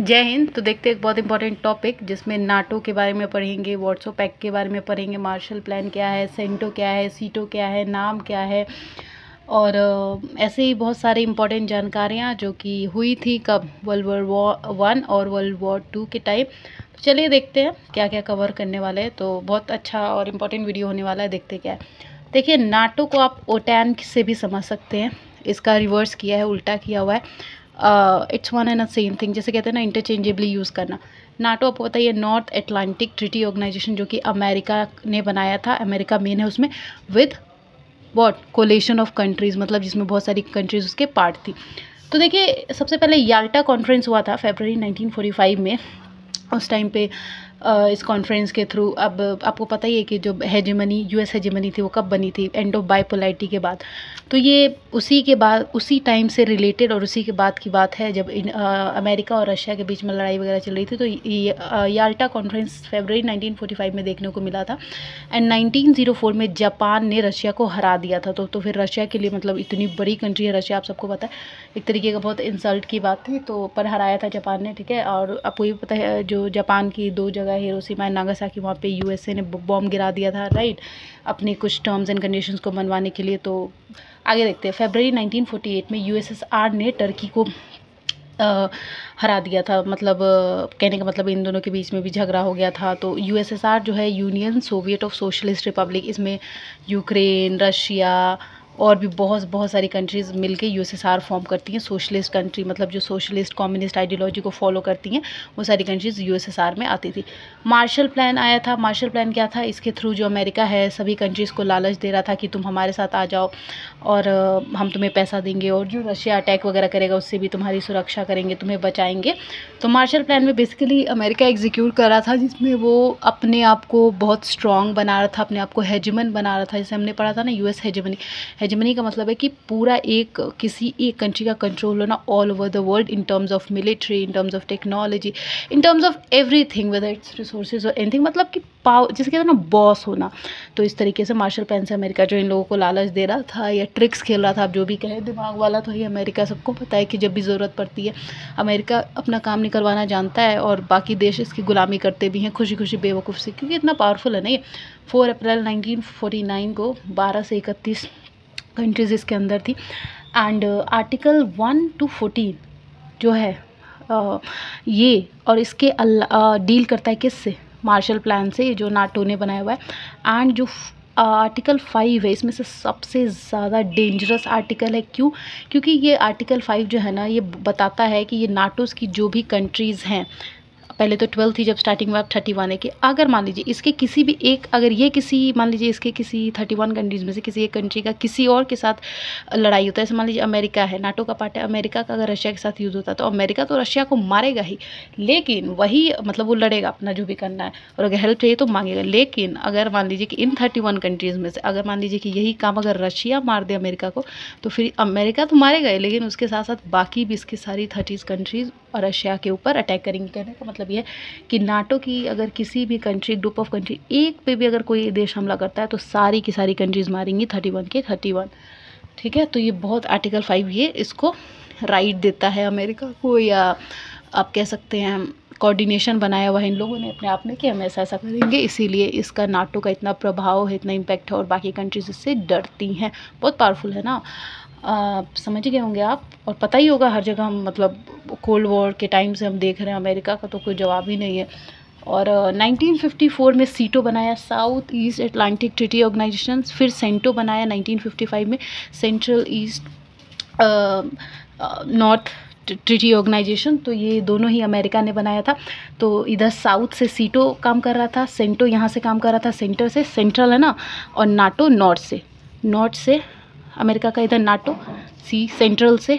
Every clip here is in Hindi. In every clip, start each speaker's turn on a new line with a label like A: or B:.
A: जय हिंद। तो देखते हैं एक बहुत इंपॉर्टेंट टॉपिक जिसमें नाटो के बारे में पढ़ेंगे, वार्सो पैक्ट के बारे में पढ़ेंगे, मार्शल प्लान क्या है, सेंटो क्या है, सीटो क्या है, नाम क्या है, और ऐसे ही बहुत सारी इंपॉर्टेंट जानकारियाँ जो कि हुई थी कब, वर्ल्ड वॉर 1 और वर्ल्ड वॉर 2 के टाइम। तो चलिए देखते हैं क्या क्या कवर करने वाले हैं। तो बहुत अच्छा और इम्पॉर्टेंट वीडियो होने वाला है, देखते क्या है। देखिए, नाटो को आप ओटैन से भी समझ सकते हैं, इसका रिवर्स किया है, उल्टा किया हुआ है। It's one and same thing, जैसे कहते हैं ना, इंटरचेंजेबली यूज़ करना। नाटो आपको पता है नॉर्थ अटलांटिक ट्रीटी ऑर्गेनाइजेशन जो कि अमेरिका ने बनाया था, अमेरिका मेन है उसमें, with what coalition of countries, मतलब जिसमें बहुत सारी कंट्रीज़ उसके पार्ट थी। तो देखिए, सबसे पहले याल्टा कॉन्फ्रेंस हुआ था फरवरी 1945 में। उस टाइम पे इस कॉन्फ्रेंस के थ्रू, अब आपको पता ही है कि जो हेजेमनी, यूएस हेजेमनी थी, वो कब बनी थी, एंड ऑफ बाइपोलैरिटी के बाद। तो ये उसी के बाद, उसी टाइम से रिलेटेड और उसी के बाद की बात है जब अमेरिका और रशिया के बीच में लड़ाई वगैरह चल रही थी। तो ये याल्टा कॉन्फ्रेंस फरवरी 1945 में देखने को मिला था। एंड 1904 में जापान ने रशिया को हरा दिया था। तो फिर रशिया के लिए, मतलब इतनी बड़ी कंट्री है रशिया, आप सबको पता है, एक तरीके का बहुत इंसल्ट की बात थी। तो पर हराया था जापान ने, ठीक है। और आपको ये पता है, जो जापान की 2 जगह हिरोशिमा एंड नागासाकी, वहाँ पे यूएसए ने बॉम्ब गिरा दिया था, राइट, अपनी कुछ टर्म्स एंड कंडीशंस को मनवाने के लिए। तो आगे देखते हैं। फरवरी 1948 में यूएसएसआर ने टर्की को हरा दिया था। मतलब कहने का मतलब इन दोनों के बीच में भी झगड़ा हो गया था। तो यूएसएसआर जो है, union Soviet of socialist Republic, इसमें यूक्रेन, रशिया और भी बहुत सारी कंट्रीज़ मिलके यूएसएसआर फॉर्म करती हैं। सोशलिस्ट कंट्री, मतलब जो सोशलिस्ट कम्युनिस्ट आइडियोलॉजी को फॉलो करती हैं, वो सारी कंट्रीज़ यूएसएसआर में आती थी। मार्शल प्लान आया था। मार्शल प्लान क्या था? इसके थ्रू जो अमेरिका है, सभी कंट्रीज़ को लालच दे रहा था कि तुम हमारे साथ आ जाओ और हम तुम्हें पैसा देंगे, और जो रशिया अटैक वगैरह करेगा उससे भी तुम्हारी सुरक्षा करेंगे, तुम्हें बचाएंगे। तो मार्शल प्लान में बेसिकली अमेरिका एग्जीक्यूट कर रहा था, जिसमें वो अपने आप को बहुत स्ट्रॉन्ग बना रहा था, अपने आप को हेजेमन बना रहा था। जैसे हमने पढ़ा था ना, यूएस हेजेमनी। हेजेमनी का मतलब है कि पूरा किसी एक कंट्री का कंट्रोल होना all over the world, in terms of military, in terms of technology, in terms of everything, whether it's resources और एनीथिंग, मतलब कि पावर, जिसे कहते हैं ना, बॉस होना। तो इस तरीके से मार्शल प्लान से अमेरिका जो इन लोगों को लालच दे रहा था या ट्रिक्स खेल रहा था, आप जो भी कहें, दिमाग वाला तो ही अमेरिका। सबको पता है कि जब भी ज़रूरत पड़ती है अमेरिका अपना काम निकलवाना जानता है, और बाकी देश इसकी गुलामी करते भी हैं खुशी खुशी बेवकूफ़ से, क्योंकि इतना पावरफुल है ना ये। 4 अप्रैल 1949 को 12 से 31 कंट्रीज़ इसके अंदर थी। एंड आर्टिकल 1 to 14 जो है ये, और इसके डील करता है किससे? मार्शल प्लान से, जो नाटो ने बनाया हुआ है। एंड जो आर्टिकल 5 है, इसमें से सबसे ज़्यादा डेंजरस आर्टिकल है। क्यों? क्योंकि ये आर्टिकल 5 जो है ना, ये बताता है कि ये नाटोज़ की जो भी कंट्रीज़ हैं, पहले तो 12 थी जब स्टार्टिंग में, अब 31 है, कि अगर मान लीजिए इसके किसी भी एक, अगर ये किसी, मान लीजिए इसके किसी 31 कंट्रीज़ में से किसी एक कंट्री का किसी और के साथ लड़ाई होता है, जैसे मान लीजिए अमेरिका है, नाटो का पार्ट है, अमेरिका का अगर रशिया के साथ युद्ध होता है, तो अमेरिका तो रशिया को मारेगा ही, लेकिन वही, मतलब वो लड़ेगा अपना जो भी करना है, और अगर हेल्प चाहिए तो मांगेगा। लेकिन अगर मान लीजिए कि इन 31 कंट्रीज़ में से अगर मान लीजिए कि यही काम अगर रशिया मार दे अमेरिका को, तो फिर अमेरिका तो मारेगा ही, लेकिन उसके साथ साथ बाकी भी इसकी सारी 30 कंट्रीज़ और रशिया के ऊपर अटैक करेंगे। कहने का मतलब ये है कि नाटो की अगर किसी भी कंट्री, ग्रुप ऑफ कंट्री, एक पे भी अगर कोई देश हमला करता है, तो सारी की सारी कंट्रीज़ मारेंगी, 31 के 31, ठीक है। तो ये बहुत आर्टिकल 5 ये इसको राइट देता है अमेरिका को, या आप कह सकते हैं कोऑर्डिनेशन बनाया हुआ है इन लोगों ने अपने आप में कि हम ऐसा ऐसा करेंगे, इसीलिए इसका नाटो का इतना प्रभाव है, इतना इम्पैक्ट है, और बाकी कंट्रीज इससे डरती हैं। बहुत पावरफुल है ना, समझ गए होंगे आप। और पता ही होगा हर जगह, हम मतलब कोल्ड वॉर के टाइम से हम देख रहे हैं, अमेरिका का तो कोई जवाब ही नहीं है। और 1954 में सीटो बनाया, South East Atlantic Treaty Organization. फिर सेंटो बनाया 1955 में, Central East North Treaty Organization. तो ये दोनों ही अमेरिका ने बनाया था। तो इधर साउथ से सीटो काम कर रहा था, सेंटो यहाँ से काम कर रहा था, सेंटर से, सेंट्रल है ना, और नाटो नॉर्थ से अमेरिका का इधर नाटो, सेंट्रल से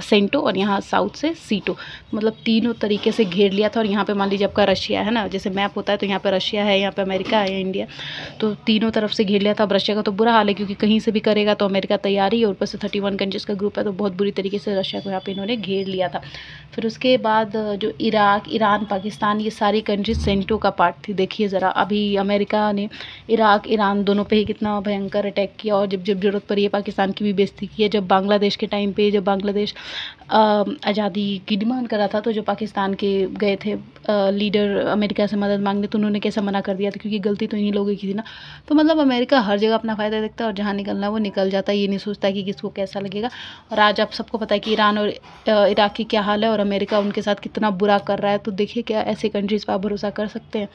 A: सेंटो, और यहाँ साउथ से सीटो, मतलब तीनों तरीके से घेर लिया था। और यहाँ पे मान लीजिए आपका रशिया है ना, जैसे मैप होता है, तो यहाँ पे रशिया है, यहाँ पे अमेरिका है, इंडिया, तो तीनों तरफ से घेर लिया था। अब रशिया का तो बुरा हाल है, क्योंकि कहीं से भी करेगा तो अमेरिका तैयारी है, और ऊपर से 31 कंट्रीज़ का ग्रुप है, तो बहुत बुरी तरीके से रशिया को यहाँ पे इन्होंने घेर लिया था। फिर उसके बाद जो इराक, ईरान, पाकिस्तान, ये सारी कंट्रीज सेंटो का पार्ट थी। देखिए ज़रा, अभी अमेरिका ने इराक, ईरान दोनों पे ही कितना भयंकर अटैक किया, और जब जरूरत पड़ी है पाकिस्तान की भी बेइज्जती की है। जब बांग्लादेश के टाइम पे जब बांग्लादेश आज़ादी की डिमांड कर रहा था, तो जो पाकिस्तान के गए थे लीडर अमेरिका से मदद मांगने, तो उन्होंने कैसे मना कर दिया था, क्योंकि गलती तो इन्हीं लोगों की थी ना। तो मतलब अमेरिका हर जगह अपना फ़ायदा देखता है और जहाँ निकलना है वो निकल जाता है, ये नहीं सोचता कि किसको कैसा लगेगा। और आज आप सबको पता है कि ईरान और इराक़ की क्या हाल है और अमेरिका उनके साथ कितना बुरा कर रहा है। तो देखिए क्या ऐसे कंट्रीज़ पर आप भरोसा कर सकते हैं?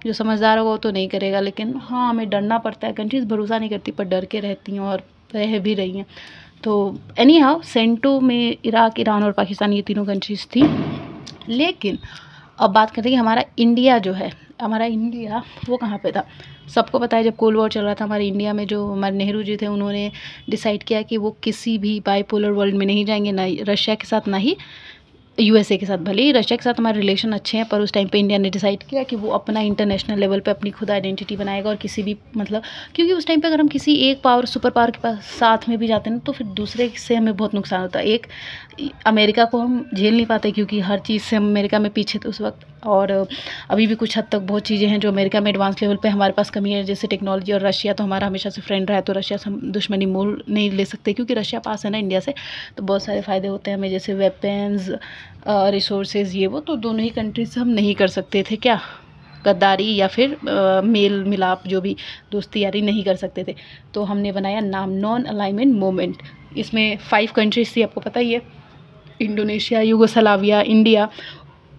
A: जो समझदार होगा वो तो नहीं करेगा, लेकिन हाँ हमें डरना पड़ता है। कंट्रीज़ भरोसा नहीं करती पर डर के रहती हैं और रह भी रही हैं। तो एनी हाउ सेंटो में इराक़, ईरान और पाकिस्तान ये तीनों कंट्रीज़ थी। लेकिन अब बात करते हैं कि हमारा इंडिया जो है, हमारा इंडिया वो कहाँ पे था। सबको पता है जब कोल्ड वॉर चल रहा था हमारे इंडिया में, जो हमारे नेहरू जी थे उन्होंने डिसाइड किया कि वो किसी भी बाइपोलर वर्ल्ड में नहीं जाएंगे, ना रशिया के साथ ना ही यूएसए के साथ। भले ही रशिया के साथ हमारे रिलेशन अच्छे हैं, पर उस टाइम पे इंडिया ने डिसाइड किया कि वो अपना इंटरनेशनल लेवल पे अपनी खुद आइडेंटिटी बनाएगा। और किसी भी मतलब क्योंकि उस टाइम पे अगर हम किसी एक पावर सुपर पावर के पास साथ में भी जाते हैं तो फिर दूसरे से हमें बहुत नुकसान होता है। एक अमेरिका को हम झेल नहीं पाते क्योंकि हर चीज़ से हम अमेरिका में पीछे थे उस वक्त, और अभी भी कुछ हद तक बहुत चीज़ें हैं जो अमेरिका में एडवांस लेवल पे हमारे पास कमी है, जैसे टेक्नोलॉजी। और रशिया तो हमारा हमेशा से फ्रेंड रहा है, तो रशिया से हम दुश्मनी मोल नहीं ले सकते क्योंकि रशिया पास है ना इंडिया से। तो बहुत सारे फ़ायदे होते हैं हमें, जैसे वेपन्स, रिसोर्सेज, ये वो। तो दोनों ही कंट्रीज से हम नहीं कर सकते थे क्या गद्दारी या फिर मेल मिलाप, जो भी दोस्ती यारी नहीं कर सकते थे। तो हमने बनाया नाम नॉन अलाइनमेंट मूवमेंट। इसमें 5 कंट्रीज थी, आपको पता ही है, इंडोनेशिया, यूगोस्लाविया, इंडिया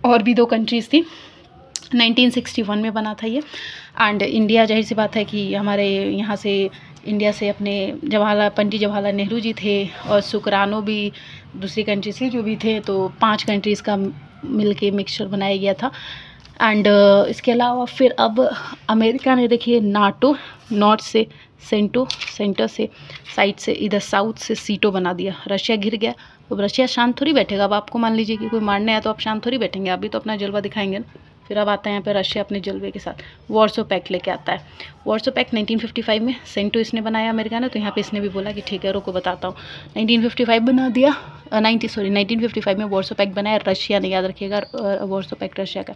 A: और भी 2 कंट्रीज़ थी। 1961 में बना था ये। एंड इंडिया जाहिर सी बात है कि हमारे यहाँ से इंडिया से अपने पंडित जवाहरलाल नेहरू जी थे और सुकरानो भी दूसरी कंट्री से जो भी थे, तो 5 कंट्रीज़ का मिल के मिक्सचर बनाया गया था। एंड इसके अलावा फिर अब अमेरिका ने देखिए नाटो, नॉर्थ से सेंटो, सेंटर से साइड से इधर साउथ से सीटो बना दिया। रशिया घिर गया, तो रशिया शांत थोड़ी बैठेगा। अब आपको मान लीजिए कि कोई मारने आया तो आप शांत थोड़ी बैठेंगे, आप भी तो अपना जलवा दिखाएंगे ना। फिर अब आता है यहाँ पे रशिया अपने जलवे के साथ वार्सो पैक्ट लेके आता है। वार्सो पैक्ट 1955 में सेंटो इसने बनाया अमेरिका ने, तो यहाँ पे इसने भी बोला कि ठीक है रुको बताता हूँ। 1955 बना दिया, 1955 में वार्सो पैक्ट बनाया रशिया ने, याद रखिएगा वार्सो पैक्ट रशिया का।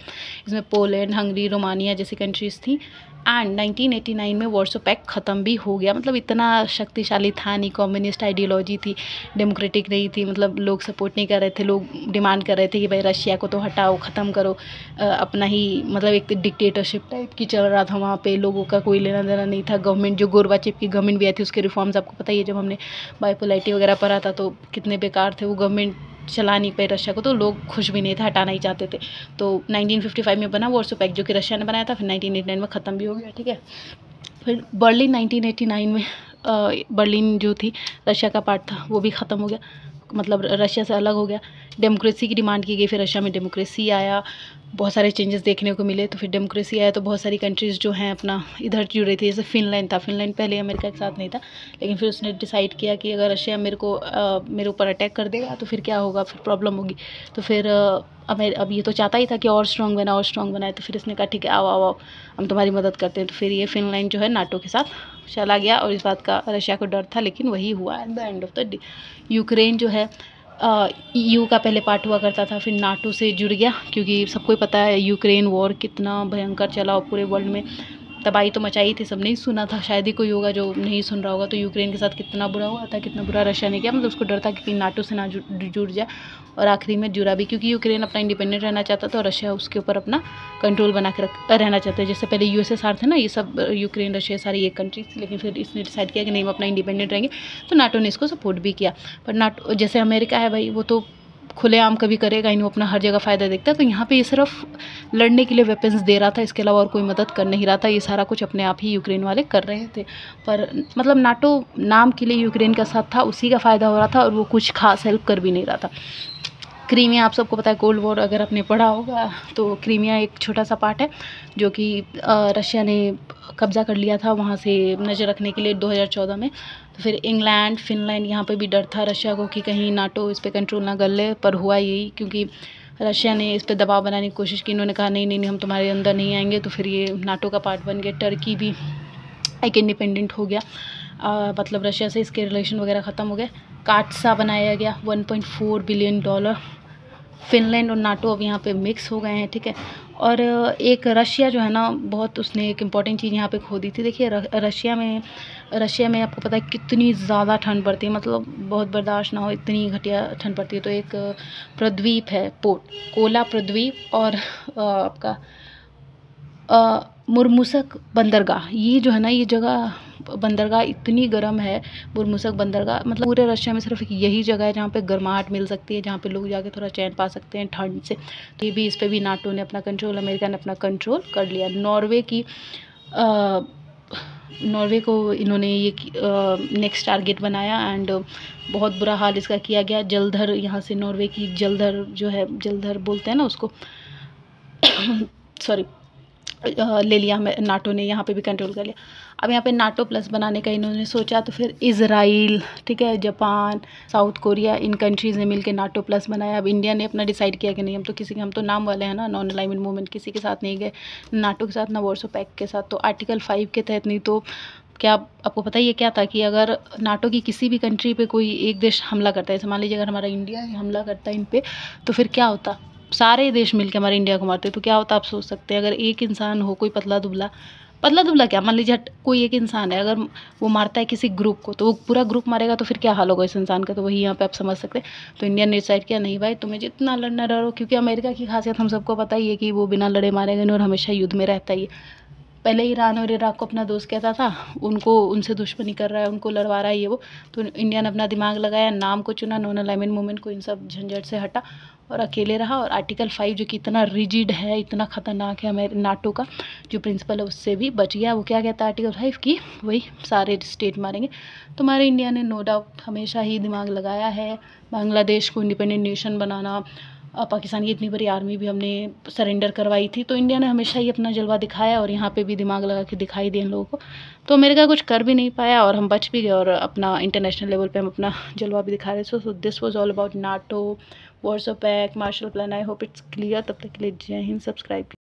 A: इसमें पोलैंड, हंगरी, रोमानिया जैसी कंट्रीज़ थी। एंड 1989 में वार्सो पैक्ट ख़त्म भी हो गया। मतलब इतना शक्तिशाली था नहीं, कम्युनिस्ट आइडियोलॉजी थी, डेमोक्रेटिक नहीं थी। मतलब लोग सपोर्ट नहीं कर रहे थे, लोग डिमांड कर रहे थे कि भाई रशिया को तो हटाओ, ख़त्म करो, अपना ही मतलब एक डिक्टेटरशिप टाइप की चल रहा था वहाँ पे। लोगों का कोई लेना देना नहीं था। गवर्नमेंट जो गोरबाचेव की गवर्नमेंट भी आई थी उसके रिफॉर्म्स आपको पता ही है, जब हमने बाइपोलैरिटी वगैरह पढ़ा था तो कितने बेकार थे। वो गवर्नमेंट चला नहीं पाए रशिया को, तो लोग खुश भी नहीं थे, हटाना ही चाहते थे। तो 1955 में बना वार्सो पैक्ट जो कि रशिया ने बनाया था, फिर 1989 में ख़त्म भी हो गया, ठीक है। फिर बर्लिन 1989 में बर्लिन जो थी रशिया का पार्ट था वो भी ख़त्म हो गया, मतलब रशिया से अलग हो गया। डेमोक्रेसी की डिमांड की गई, फिर रशिया में डेमोक्रेसी आया, बहुत सारे चेंजेस देखने को मिले। तो फिर डेमोक्रेसी आया तो बहुत सारी कंट्रीज़ जो हैं अपना इधर जुड़े थे, जैसे फिनलैंड था। फिनलैंड पहले अमेरिका के साथ नहीं था, लेकिन फिर उसने डिसाइड किया कि अगर रशिया मेरे ऊपर अटैक कर देगा तो फिर क्या होगा, फिर प्रॉब्लम होगी। तो फिर अब ये तो चाहता ही था कि और स्ट्रॉन्ग बनाए, तो फिर इसने कहा ठीक है आओ आओ आओ हम तुम्हारी मदद करते हैं। तो फिर ये फिनलैंड जो है नाटो के साथ चला गया, और इस बात का रशिया को डर था, लेकिन वही हुआ at the end of the day. Ukraine जो है EU का पहले पार्ट हुआ करता था, फिर नाटो से जुड़ गया, क्योंकि सबको ही पता है यूक्रेन वॉर कितना भयंकर चला और पूरे वर्ल्ड में तबाही तो मचाई थी। सबने ही सुना था, शायद ही कोई होगा जो नहीं सुन रहा होगा। तो यूक्रेन के साथ कितना बुरा हुआ था, कितना बुरा रशिया ने किया। मतलब उसको डर था कि नाटो से ना जुड़ जाए, और आखिरी में जुड़ा भी, क्योंकि यूक्रेन अपना इंडिपेंडेंट रहना चाहता था और रशिया उसके ऊपर अपना कंट्रोल बना के रहना चाहते हैं। जैसे पहले USSR थे ना, ये सब यूक्रेन रशिया सारी एक कंट्री थी, लेकिन फिर इसने डिसाइड किया कि नहीं हम अपना इंडिपेंडेंट रहेंगे, तो नाटो ने इसको सपोर्ट भी किया। पर नाटो जैसे अमेरिका है भाई, वो तो खुलेआम कभी करेगा ही नहीं, वो अपना हर जगह फ़ायदा देखता है। तो यहाँ पे ये सिर्फ लड़ने के लिए वेपन्स दे रहा था, इसके अलावा और कोई मदद कर नहीं रहा था। ये सारा कुछ अपने आप ही यूक्रेन वाले कर रहे थे, पर मतलब नाटो नाम के लिए यूक्रेन का साथ था, उसी का फ़ायदा हो रहा था, और वो कुछ खास हेल्प कर भी नहीं रहा था। क्रीमिया आप सबको पता है, कोल्ड वॉर अगर आपने पढ़ा होगा तो क्रीमिया एक छोटा सा पार्ट है जो कि रशिया ने कब्ज़ा कर लिया था वहाँ से नज़र रखने के लिए 2014 में। तो फिर इंग्लैंड, फिनलैंड, यहाँ पे भी डर था रशिया को कि कहीं नाटो इस पर कंट्रोल ना कर ले, पर हुआ यही, क्योंकि रशिया ने इस पर दबाव बनाने की कोशिश की। इन्होंने कहा नहीं नहीं नहीं हम तुम्हारे अंदर नहीं आएंगे, तो फिर ये नाटो का पार्ट बन गया। टर्की भी एक इंडिपेंडेंट हो गया, मतलब रशिया से इसके रिलेशन वगैरह ख़त्म हो गए। काटसा बनाया गया, $1.4 बिलियन। फिनलैंड और नाटो अब यहाँ पे मिक्स हो गए हैं, ठीक है। और एक रशिया जो है ना, बहुत उसने एक इम्पॉर्टेंट चीज़ यहाँ पे खो दी थी। देखिए रशिया में आपको पता है कितनी ज़्यादा ठंड पड़ती है, मतलब बहुत बर्दाश्त ना हो इतनी घटिया ठंड पड़ती है। तो एक प्रद्वीप है, पोर्ट कोला प्रद्वीप, और आपका मुर्मुसक बंदरगाह, ये जो है ना, ये जगह बंदरगाह इतनी गर्म है। मुर्मुसक बंदरगाह मतलब पूरे रशिया में सिर्फ यही जगह है जहाँ पे गर्माहट मिल सकती है, जहाँ पे लोग जाके थोड़ा चैन पा सकते हैं ठंड से। तो ये भी, इस पे भी नाटो ने अपना कंट्रोल, अमेरिका ने अपना कंट्रोल कर लिया। नॉर्वे को इन्होंने ये नेक्स्ट टारगेट बनाया, एंड बहुत बुरा हाल इसका किया गया। जलधर, यहाँ से नॉर्वे की जलधर जो है, जलधर बोलते हैं ना उसको सॉरी, ले लिया हमें नाटो ने, यहाँ पे भी कंट्रोल कर लिया। अब यहाँ पे नाटो प्लस बनाने का इन्होंने सोचा, तो फिर इज़राइल, ठीक है, जापान, साउथ कोरिया, इन कंट्रीज़ ने मिलकर नाटो प्लस बनाया। अब इंडिया ने अपना डिसाइड किया कि नहीं, हम तो नाम वाले हैं ना, नॉन अलाइनमेंट मूवमेंट, किसी के साथ नहीं गए, नाटो के साथ ना वार्सो पैक्ट के साथ। तो आर्टिकल 5 के तहत, नहीं तो क्या आपको पता ही है क्या था कि अगर नाटो की किसी भी कंट्री पे कोई एक देश हमला करता है, जैसे मान लीजिए अगर हमारा इंडिया ही हमला करता है इन पे, तो फिर क्या होता, सारे देश मिलकर हमारे इंडिया को मारते, तो क्या होता आप सोच सकते हैं। अगर एक इंसान हो, कोई पतला दुबला क्या, मान लीजिए कोई एक इंसान है, अगर वो मारता है किसी ग्रुप को, तो वो पूरा ग्रुप मारेगा, तो फिर क्या हाल होगा इस इंसान का। तो वही यहाँ पे आप समझ सकते हैं। तो इंडिया ने डिसाइड किया, नहीं भाई, तुम्हें जितना लड़ना लड़ो, क्योंकि अमेरिका की खासियत हम सबको पता ही है कि वो बिना लड़े मारेगा नहीं, और हमेशा युद्ध में रहता ही है। पहले ईरान और इराक को अपना दोस्त कहता था, उनसे दुश्मनी कर रहा है, उनको लड़वा रहा है ये वो। तो इंडिया ने अपना दिमाग लगाया, नाम को चुना, नॉन अलाइनमेंट मूवमेंट को, इन सब झंझट से हटा और अकेले रहा। और आर्टिकल 5 जो कि इतना रिजिड है, इतना ख़तरनाक है हमारे नाटो का जो प्रिंसिपल है, उससे भी बच गया। वो क्या कहता है आर्टिकल 5 की, वही सारे स्टेट मारेंगे। तो हमारे इंडिया ने नो डाउट हमेशा ही दिमाग लगाया है, बांग्लादेश को इंडिपेंडेंट नेशन बनाना, पाकिस्तान की इतनी बड़ी आर्मी भी हमने सरेंडर करवाई थी। तो इंडिया ने हमेशा ही अपना जलवा दिखाया, और यहाँ पे भी दिमाग लगा के दिखाई दिया इन लोगों को। तो अमेरिका कुछ कर भी नहीं पाया, और हम बच भी गए, और अपना इंटरनेशनल लेवल पे हम अपना जलवा भी दिखा रहे थे। So this was all about NATO, Warsaw Pact, Marshall Plan. I hope it's clear. तब तक के लिए जय हिंद, सब्सक्राइब।